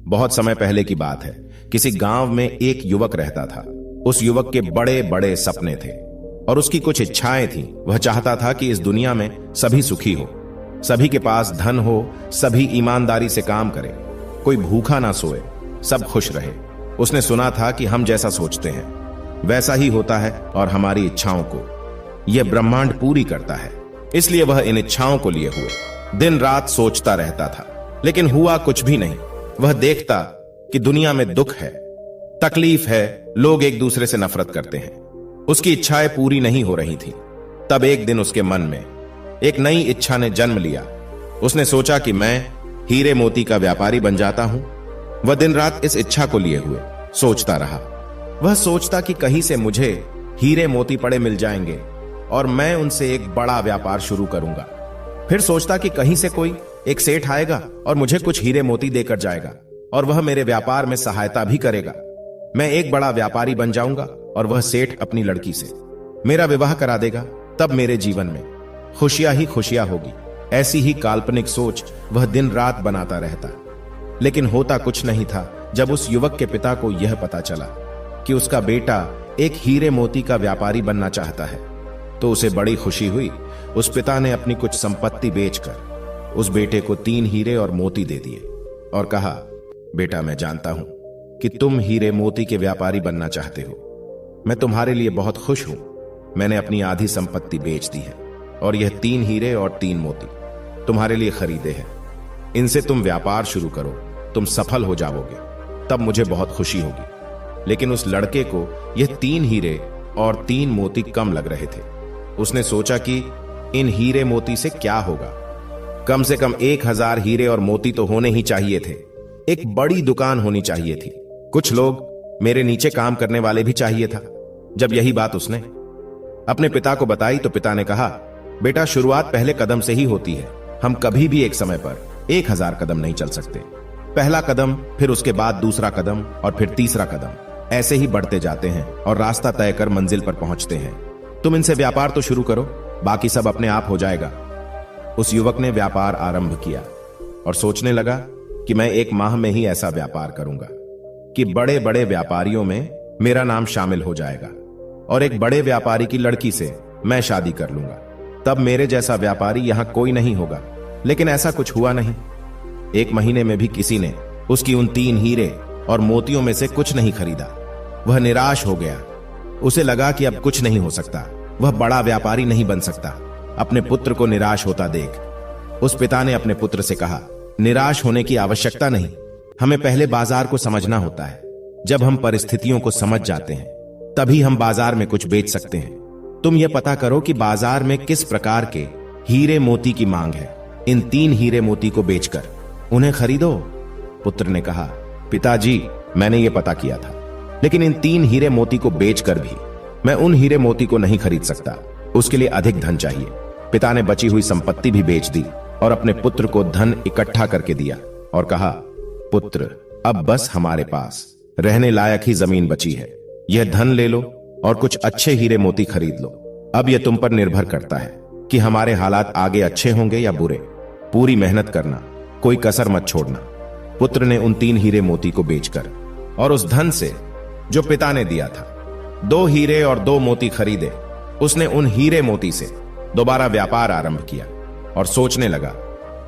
बहुत समय पहले की बात है। किसी गांव में एक युवक रहता था। उस युवक के बड़े बड़े सपने थे और उसकी कुछ इच्छाएं थीं। वह चाहता था कि इस दुनिया में सभी सुखी हो, सभी के पास धन हो, सभी ईमानदारी से काम करें, कोई भूखा ना सोए, सब खुश रहे। उसने सुना था कि हम जैसा सोचते हैं वैसा ही होता है और हमारी इच्छाओं को यह ब्रह्मांड पूरी करता है। इसलिए वह इन इच्छाओं को लिए हुए दिन रात सोचता रहता था, लेकिन हुआ कुछ भी नहीं। वह देखता कि दुनिया में दुख है, तकलीफ है, लोग एक दूसरे से नफरत करते हैं। उसकी इच्छाएं पूरी नहीं हो रही थी। तब एक दिन उसके मन में एक नई इच्छा ने जन्म लिया। उसने सोचा कि मैं हीरे मोती का व्यापारी बन जाता हूं। वह दिन रात इस इच्छा को लिए हुए सोचता रहा। वह सोचता कि कहीं से मुझे हीरे मोती पड़े मिल जाएंगे और मैं उनसे एक बड़ा व्यापार शुरू करूंगा। फिर सोचता कि कहीं से कोई एक सेठ आएगा और मुझे कुछ हीरे मोती देकर जाएगा और वह मेरे व्यापार में सहायता भी करेगा। मैं एक बड़ा व्यापारी बन जाऊंगा और वह सेठ अपनी लड़की से मेरा विवाह करा देगा। तब मेरे जीवन में खुशियां ही खुशियां होगी। ऐसी ही काल्पनिक सोच वह दिन रात बनाता रहता, लेकिन होता कुछ नहीं था। जब उस युवक के पिता को यह पता चला कि उसका बेटा एक हीरे मोती का व्यापारी बनना चाहता है, तो उसे बड़ी खुशी हुई। उस पिता ने अपनी कुछ संपत्ति बेचकर उस बेटे को 3 हीरे और मोती दे दिए और कहा, बेटा मैं जानता हूं कि तुम हीरे मोती के व्यापारी बनना चाहते हो। मैं तुम्हारे लिए बहुत खुश हूं। मैंने अपनी आधी संपत्ति बेच दी है और यह 3 हीरे और 3 मोती तुम्हारे लिए खरीदे हैं। इनसे तुम व्यापार शुरू करो, तुम सफल हो जाओगे, तब मुझे बहुत खुशी होगी। लेकिन उस लड़के को यह 3 हीरे और 3 मोती कम लग रहे थे। उसने सोचा कि इन हीरे मोती से क्या होगा। कम से कम 1000 हीरे और मोती तो होने ही चाहिए थे। एक बड़ी दुकान होनी चाहिए थी। कुछ लोग मेरे नीचे काम करने वाले भी चाहिए था। जब यही बात उसने अपने पिता को बताई तो पिता ने कहा, बेटा शुरुआत पहले कदम से ही होती है। हम कभी भी एक समय पर 1000 कदम नहीं चल सकते। पहला कदम, फिर उसके बाद दूसरा कदम और फिर तीसरा कदम, ऐसे ही बढ़ते जाते हैं और रास्ता तय कर मंजिल पर पहुंचते हैं। तुम इनसे व्यापार तो शुरू करो, बाकी सब अपने आप हो जाएगा। उस युवक ने व्यापार आरंभ किया और सोचने लगा कि मैं 1 माह में ही ऐसा व्यापार करूंगा कि बड़े बड़े व्यापारियों में मेरा नाम शामिल हो जाएगा और एक बड़े व्यापारी की लड़की से मैं शादी कर लूंगा। तब मेरे जैसा व्यापारी यहां कोई नहीं होगा। लेकिन ऐसा कुछ हुआ नहीं। 1 महीने में भी किसी ने उसकी उन 3 हीरे और मोतियों में से कुछ नहीं खरीदा। वह निराश हो गया। उसे लगा कि अब कुछ नहीं हो सकता, वह बड़ा व्यापारी नहीं बन सकता। अपने पुत्र को निराश होता देख उस पिता ने अपने पुत्र से कहा, निराश होने की आवश्यकता नहीं, हमें पहले बाजार को समझना होता है। जब हम परिस्थितियों को समझ जाते हैं तभी हम बाजार में कुछ बेच सकते हैं। तुम यह पता करो कि बाजार में किस प्रकार के हीरे मोती की मांग है। इन 3 हीरे मोती को बेचकर उन्हें खरीदो। पुत्र ने कहा, पिताजी मैंने ये पता किया था, लेकिन इन 3 हीरे मोती को बेचकर भी मैं उन हीरे मोती को नहीं खरीद सकता। उसके लिए अधिक धन चाहिए। पिता ने बची हुई संपत्ति भी बेच दी और अपने पुत्र को धन इकट्ठा करके दिया और कहा, पुत्र अब बस हमारे पास रहने लायक ही जमीन बची है। यह धन ले लो और कुछ अच्छे हीरे मोती खरीद लो। अब यह तुम पर निर्भर करता है कि हमारे हालात आगे अच्छे होंगे या बुरे। पूरी मेहनत करना, कोई कसर मत छोड़ना। पुत्र ने उन 3 हीरे मोती को बेचकर और उस धन से जो पिता ने दिया था 2 हीरे और 2 मोती खरीदे। उसने उन हीरे मोती से दोबारा व्यापार आरंभ किया और सोचने लगा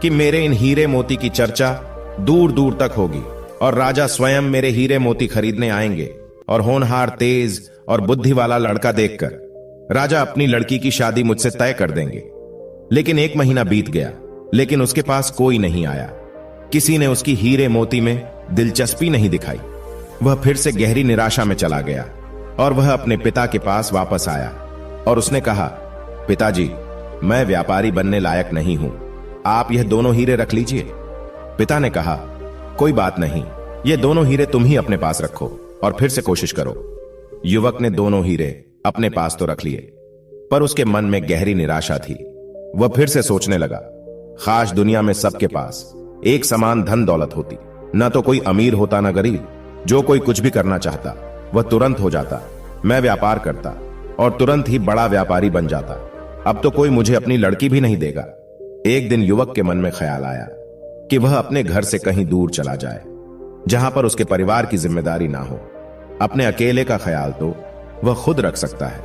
कि मेरे इन हीरे मोती की चर्चा दूर दूर तक होगी और राजा स्वयं मेरे हीरे मोती खरीदने आएंगे और होनहार, तेज और बुद्धि वाला लड़का देखकर राजा अपनी लड़की की शादी मुझसे तय कर देंगे। लेकिन 1 महीना बीत गया, लेकिन उसके पास कोई नहीं आया। किसी ने उसकी हीरे मोती में दिलचस्पी नहीं दिखाई। वह फिर से गहरी निराशा में चला गया और वह अपने पिता के पास वापस आया और उसने कहा, पिताजी मैं व्यापारी बनने लायक नहीं हूं, आप यह दोनों हीरे रख लीजिए। पिता ने कहा, कोई बात नहीं, ये दोनों हीरे तुम ही अपने पास रखो और फिर से कोशिश करो। युवक ने दोनों हीरे अपने पास तो रख लिए, पर उसके मन में गहरी निराशा थी। वह फिर से सोचने लगा, खास दुनिया में सबके पास एक समान धन दौलत होती, न तो कोई अमीर होता न गरीब। जो कोई कुछ भी करना चाहता वह तुरंत हो जाता। मैं व्यापार करता और तुरंत ही बड़ा व्यापारी बन जाता। अब तो कोई मुझे अपनी लड़की भी नहीं देगा। एक दिन युवक के मन में ख्याल आया कि वह अपने घर से कहीं दूर चला जाए। जहां पर उसके परिवार की जिम्मेदारी ना हो। अपने अकेले का ख्याल तो वह खुद रख सकता है।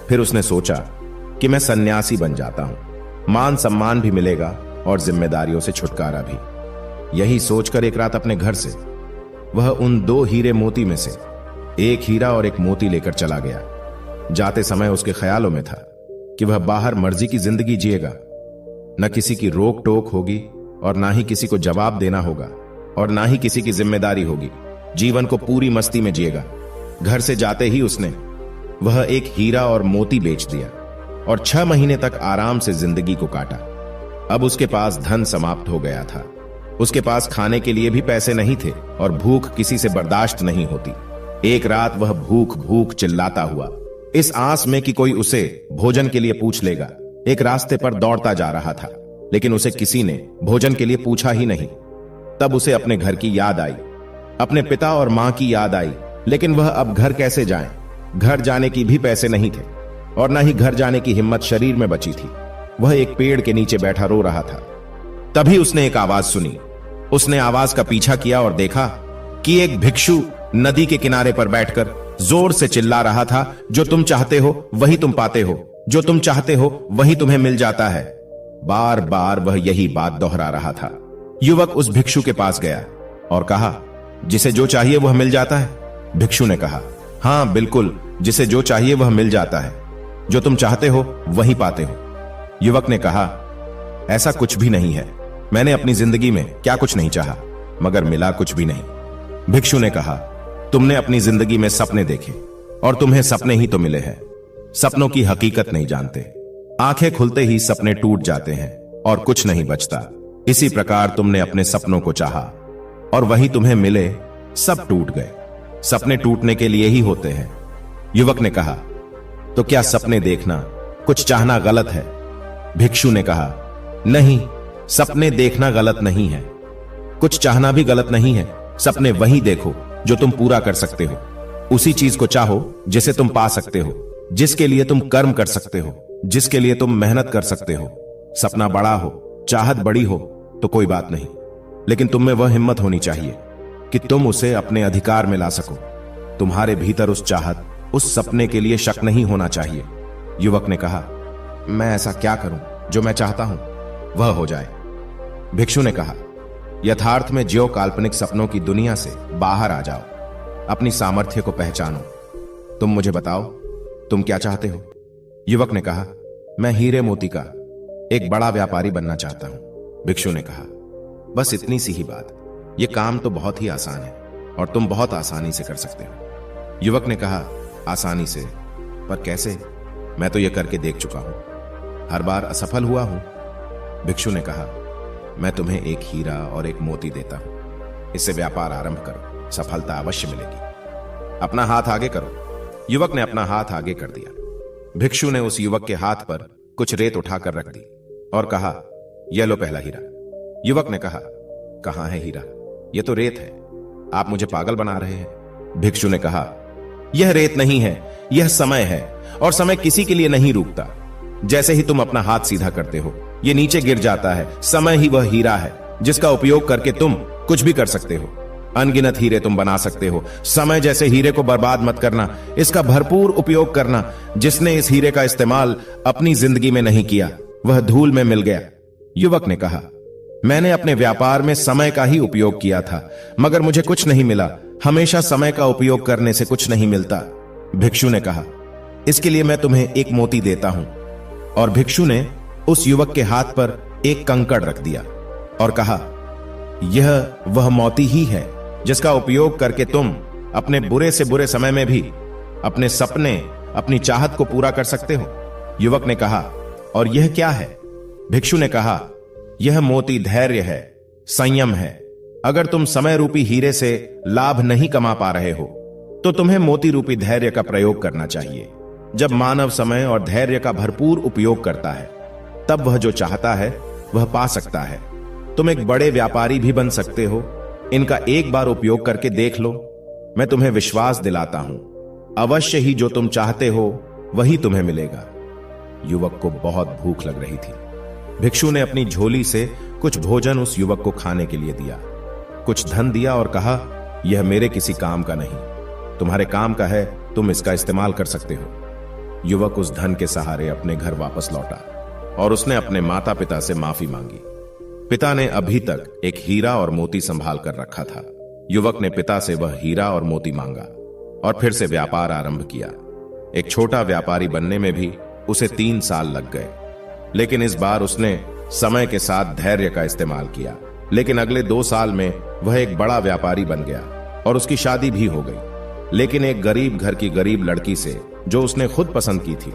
फिर उसने सोचा कि मैं सन्यासी बन जाता हूं, मान सम्मान भी मिलेगा और जिम्मेदारियों से छुटकारा भी। यही सोचकर एक रात अपने घर से वह उन 2 हीरे मोती में से एक हीरा और एक मोती लेकर चला गया। जाते समय उसके ख्यालों में था कि वह बाहर मर्जी की जिंदगी जिएगा, न किसी की रोक टोक होगी और ना ही किसी को जवाब देना होगा और ना ही किसी की जिम्मेदारी होगी। जीवन को पूरी मस्ती में जिएगा। घर से जाते ही उसने वह एक हीरा और मोती बेच दिया और 6 महीने तक आराम से जिंदगी को काटा। अब उसके पास धन समाप्त हो गया था। उसके पास खाने के लिए भी पैसे नहीं थे और भूख किसी से बर्दाश्त नहीं होती। एक रात वह भूख भूख चिल्लाता हुआ, इस आस में कि कोई उसे भोजन के लिए पूछ लेगा, एक रास्ते पर दौड़ता जा रहा था, लेकिन उसे किसी ने भोजन के लिए पूछा ही नहीं। तब उसे अपने घर की याद आई, अपने पिता और मां की याद आई, लेकिन वह अब घर कैसे जाए? घर जाने की भी पैसे नहीं थे और न ही घर जाने की हिम्मत शरीर में बची थी। वह एक पेड़ के नीचे बैठा रो रहा था। तभी उसने एक आवाज सुनी। उसने आवाज का पीछा किया और देखा कि एक भिक्षु नदी के किनारे पर बैठकर जोर से चिल्ला रहा था, जो तुम चाहते हो वही तुम पाते हो, जो तुम चाहते हो वही तुम्हें मिल जाता है। बार बार वह यही बात दोहरा रहा था। युवक उस भिक्षु के पास गया और कहा, जिसे जो चाहिए वह मिल जाता है? भिक्षु ने कहा, हां बिल्कुल, जिसे जो चाहिए वह मिल जाता है, जो तुम चाहते हो वही पाते हो। युवक ने कहा, ऐसा कुछ भी नहीं है। मैंने अपनी जिंदगी में क्या कुछ नहीं चाहा, मगर मिला कुछ भी नहीं। भिक्षु ने कहा, तुमने अपनी जिंदगी में सपने देखे और तुम्हें सपने ही तो मिले हैं। सपनों की हकीकत नहीं जानते। आंखें खुलते ही सपने टूट जाते हैं और कुछ नहीं बचता। इसी प्रकार तुमने अपने सपनों को चाहा और वही तुम्हें मिले, सब टूट गए। सपने टूटने के लिए ही होते हैं। युवक ने कहा, तो क्या सपने देखना, कुछ चाहना गलत है? भिक्षु ने कहा, नहीं, सपने देखना गलत नहीं है, कुछ चाहना भी गलत नहीं है। सपने वही देखो जो तुम पूरा कर सकते हो। उसी चीज को चाहो जिसे तुम पा सकते हो, जिसके लिए तुम कर्म कर सकते हो, जिसके लिए तुम मेहनत कर सकते हो। सपना बड़ा हो, चाहत बड़ी हो तो कोई बात नहीं, लेकिन तुम में वह हिम्मत होनी चाहिए कि तुम उसे अपने अधिकार में ला सको। तुम्हारे भीतर उस चाहत, उस सपने के लिए शक नहीं होना चाहिए। युवक ने कहा, मैं ऐसा क्या करूं जो मैं चाहता हूं वह हो जाए? भिक्षु ने कहा, यथार्थ में ज्यो काल्पनिक सपनों की दुनिया से बाहर आ जाओ, अपनी सामर्थ्य को पहचानो। तुम मुझे बताओ, तुम क्या चाहते हो? युवक ने कहा, मैं हीरे मोती का एक बड़ा व्यापारी बनना चाहता हूं। भिक्षु ने कहा, बस इतनी सी ही बात, यह काम तो बहुत ही आसान है और तुम बहुत आसानी से कर सकते हो। युवक ने कहा, आसानी से? पर कैसे? मैं तो यह करके देख चुका हूं, हर बार असफल हुआ हूं। भिक्षु ने कहा, मैं तुम्हें एक हीरा और एक मोती देता हूं, इससे व्यापार आरंभ करो, सफलता अवश्य मिलेगी। अपना हाथ आगे करो। युवक ने अपना हाथ आगे कर दिया। भिक्षु ने उस युवक के हाथ पर कुछ रेत उठाकर रख दी और कहा, यह लो पहला हीरा। युवक ने कहा, कहां है हीरा? यह तो रेत है, आप मुझे पागल बना रहे हैं। भिक्षु ने कहा, यह रेत नहीं है, यह समय है और समय किसी के लिए नहीं रुकता। जैसे ही तुम अपना हाथ सीधा करते हो, यह नीचे गिर जाता है। समय ही वह हीरा है जिसका उपयोग करके तुम कुछ भी कर सकते हो। अनगिनत हीरे तुम बना सकते हो। समय जैसे हीरे को बर्बाद मत करना, इसका भरपूर उपयोग करना। जिसने इस हीरे का इस्तेमाल अपनी जिंदगी में नहीं किया, वह धूल में मिल गया। युवक ने कहा, मैंने अपने व्यापार में समय का ही उपयोग किया था, मगर मुझे कुछ नहीं मिला। हमेशा समय का उपयोग करने से कुछ नहीं मिलता। भिक्षु ने कहा, इसके लिए मैं तुम्हें एक मोती देता हूं। और भिक्षु ने उस युवक के हाथ पर एक कंकड़ रख दिया और कहा, यह वह मोती ही है जिसका उपयोग करके तुम अपने बुरे से बुरे समय में भी अपने सपने, अपनी चाहत को पूरा कर सकते हो। युवक ने कहा, और यह क्या है? भिक्षु ने कहा, यह मोती धैर्य है, संयम है। अगर तुम समय रूपी हीरे से लाभ नहीं कमा पा रहे हो तो तुम्हें मोती रूपी धैर्य का प्रयोग करना चाहिए। जब मानव समय और धैर्य का भरपूर उपयोग करता है, तब वह जो चाहता है वह पा सकता है। तुम एक बड़े व्यापारी भी बन सकते हो। इनका एक बार उपयोग करके देख लो। मैं तुम्हें विश्वास दिलाता हूं, अवश्य ही जो तुम चाहते हो वही तुम्हें मिलेगा। युवक को बहुत भूख लग रही थी। भिक्षु ने अपनी झोली से कुछ भोजन उस युवक को खाने के लिए दिया, कुछ धन दिया और कहा, यह मेरे किसी काम का नहीं, तुम्हारे काम का है, तुम इसका इस्तेमाल कर सकते हो। युवक उस धन के सहारे अपने घर वापस लौटा और उसने अपने माता पिता से माफी मांगी। पिता ने अभी तक एक हीरा और मोती संभाल कर रखा था। युवक ने पिता से वह हीरा और मोती मांगा और फिर से व्यापार आरंभ किया। एक छोटा व्यापारी बनने में भी उसे 3 साल लग गए, लेकिन इस बार उसने समय के साथ धैर्य का इस्तेमाल किया। लेकिन अगले 2 साल में वह एक बड़ा व्यापारी बन गया और उसकी शादी भी हो गई, लेकिन एक गरीब घर की गरीब लड़की से, जो उसने खुद पसंद की थी,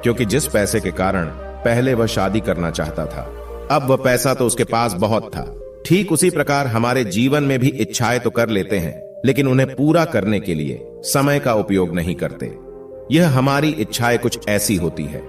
क्योंकि जिस पैसे के कारण पहले वह शादी करना चाहता था, अब वह पैसा तो उसके पास बहुत था। ठीक उसी प्रकार हमारे जीवन में भी इच्छाएं तो कर लेते हैं, लेकिन उन्हें पूरा करने के लिए समय का उपयोग नहीं करते। यह हमारी इच्छाएं कुछ ऐसी होती है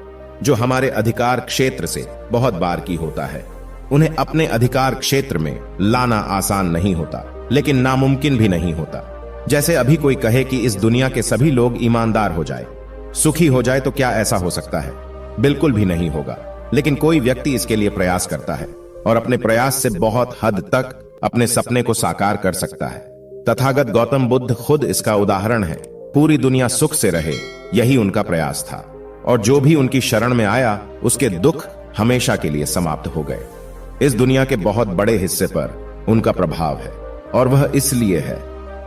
जो हमारे अधिकार क्षेत्र से बहुत बार की होता है। उन्हें अपने अधिकार क्षेत्र में लाना आसान नहीं होता, लेकिन नामुमकिन भी नहीं होता। जैसे अभी कोई कहे कि इस दुनिया के सभी लोग ईमानदार हो जाए, सुखी हो जाए, तो क्या ऐसा हो सकता है? बिल्कुल भी नहीं होगा। लेकिन कोई व्यक्ति इसके लिए प्रयास करता है और अपने प्रयास से बहुत हद तक अपने सपने को साकार कर सकता है। तथागत गौतम बुद्ध खुद इसका उदाहरण है। पूरी दुनिया सुख से रहे, यही उनका प्रयास था, और जो भी उनकी शरण में आया उसके दुख हमेशा के लिए समाप्त हो गए। इस दुनिया के बहुत बड़े हिस्से पर उनका प्रभाव है, और वह इसलिए है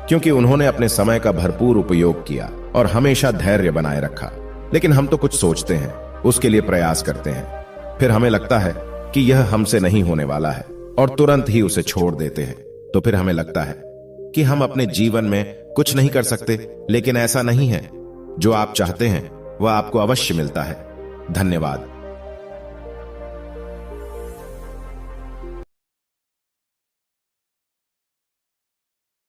क्योंकि उन्होंने अपने समय का भरपूर उपयोग किया और हमेशा धैर्य बनाए रखा। लेकिन हम तो कुछ सोचते हैं, उसके लिए प्रयास करते हैं, फिर हमें लगता है कि यह हमसे नहीं होने वाला है और तुरंत ही उसे छोड़ देते हैं। तो फिर हमें लगता है कि हम अपने जीवन में कुछ नहीं कर सकते, लेकिन ऐसा नहीं है। जो आप चाहते हैं वह आपको अवश्य मिलता है। धन्यवाद।